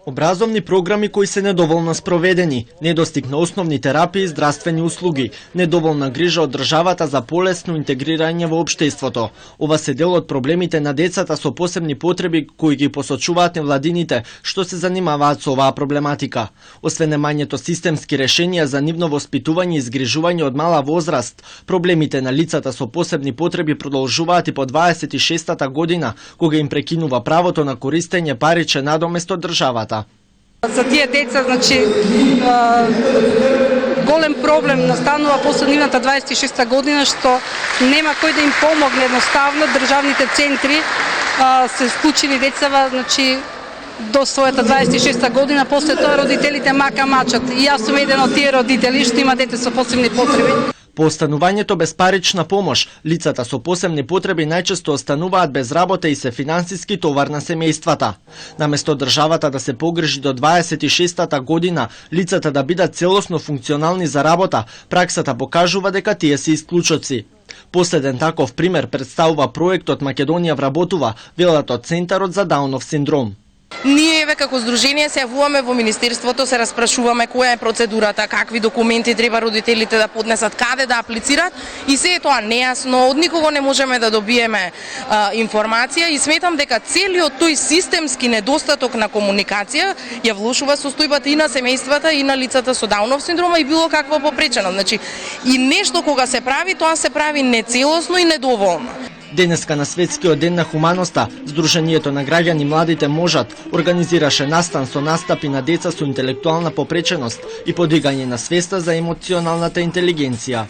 Образовни програми кои се недоволно спроведени, недостиг на основни терапии и здравствени услуги, недоволна грижа од државата за полесно интегрирање во општеството. Ова се дел од проблемите на децата со посебни потреби кои ги посочуваат невладините што се занимаваат со оваа проблематика. Освен немањето системски решенија за нивно воспитување и згрижување од мала возраст, проблемите на лицата со посебни потреби продолжуваат и по 26-та година, кога им прекинува правото на користење паричен надомест од државата. За тие деца, голем проблем настанува после нивната 26-та година, што нема кој да им помогне. Едноставно, државните центри се вклучени децава, до својата 26-та година, после тоа родителите мака мачат. И јас сум еден од тие родители што има дете со посебни потреби. По останувањето без парична помош, лицата со посебни потреби најчесто остануваат без работа и се финансиски товар на семејствата. Наместо државата да се погрижи до 26-та година лицата да бидат целосно функционални за работа, праксата покажува дека тие се исклучоци. Последен таков пример представува проектот Македонија вработува, велат од Центарот за Даунов синдром. Ние како здружение се јавуваме во Министерството, се распрашуваме која е процедурата, какви документи треба родителите да поднесат, каде да аплицираат и се е тоа нејасно, од никого не можеме да добиеме информација и сметам дека целиот тој системски недостаток на комуникација ја влошува состојбата и на семејствата и на лицата со Даунов синдрома и било какво попречено. И нешто кога се прави, тоа се прави нецелосно и недоволно. Денеска на Светскиот ден на хуманоста, Сдруженијето на граѓани Младите можат организираше настан со настапи на деца со интелектуална попреченост и подигање на свеста за емоционалната интелигенција.